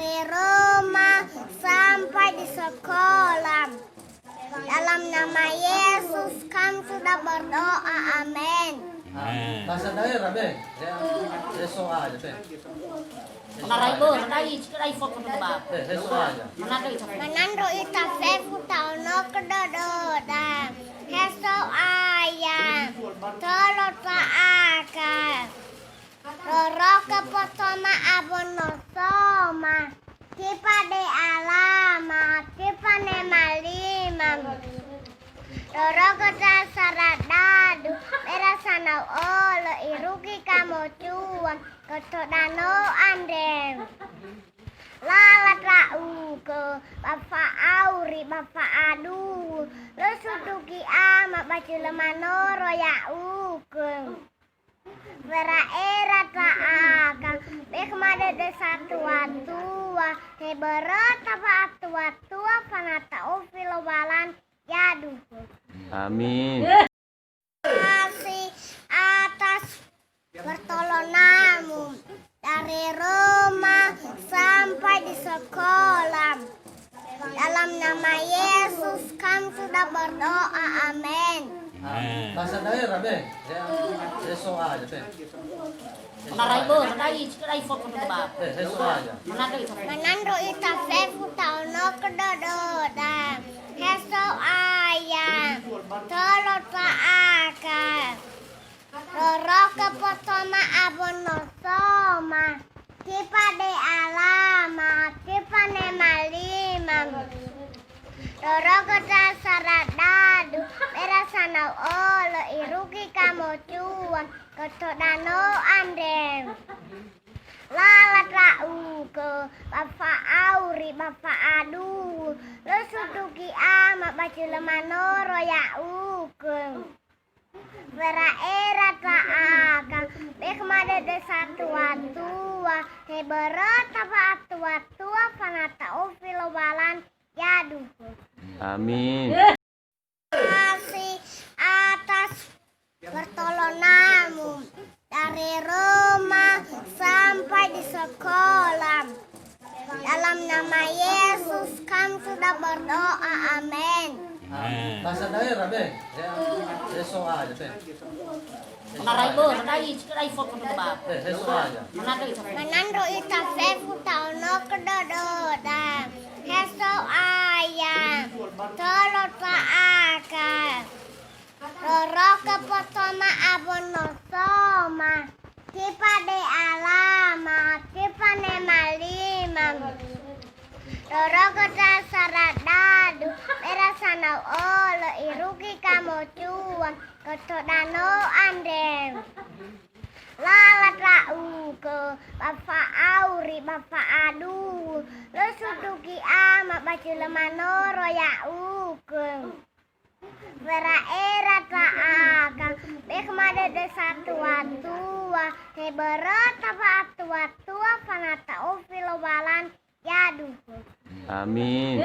dari rumah sampai di sekolah. Dalam nama Yesus kami sudah berdoa, amin. Bahasa daerah, Be. Ya, soal aja, Be. Menando ita fefu tauno kedododa. Heso ayam. Tolot paaka. Roro kepotoma abono soma. Kipa de alama. Kipa ne malimam. Roro kota saradadu. Berasana olo iruki kamu cuan. Ketodano andem. Lalat rauke. Bapak auri. Bapak adu. Lo suduki ama. Bacu lemanoro ya uke. Vera era taakang. Bekmade de satua tua. Heberot apa atua tua. Panata ufilo balan. Jadu. Amin. Kasih atas pertolonganmu dari rumah sampai di sekolah. Dalam nama Yesus kami sudah berdoa, amin. Bahasa daerah, Be. Ya, soal aja, Be. Ya, soal aja. Menando ita fefu tauno kedododa. Heso ayam. Tolot paaka. Roro kepotoma abono soma. Kipa de alama. Kipa ne malimam. Roro kota saradadu. Berasana olo iruki kamu cuan. Ketodano andem. Lalat rauke. Bapak auri. Bapak adu. Lo suduki ama. Bacu lemanoro ya uke. Vera era taakang. Bekmade de satua tua. Heberot apa atua tua. Panata ufilo balan. Jadu. Amin. Kasih atas pertolonganmu dari rumah sampai di sekolah. Dalam nama Yesus kami sudah berdoa, amin. Bahasa daerah, Be. Ya, soal aja, Be. Ya, soal aja. Menando ita fefu tauno kedododa. Heso ayam. Tolot paaka. Roro kepotoma abono soma. Kipa de alama. Kipa ne malimam. Roro kota saradadu. Berasana olo iruki kamu cuan. Ketodano andem. Lalat rauke. Bapak auri. Bapak adu. Lo suduki ama. Bacu lemanoro ya uke. Vera era taakang. Bekmade de satua tua. Heberot apa atua tua. Panata ufilo balan. Jadu. Amin.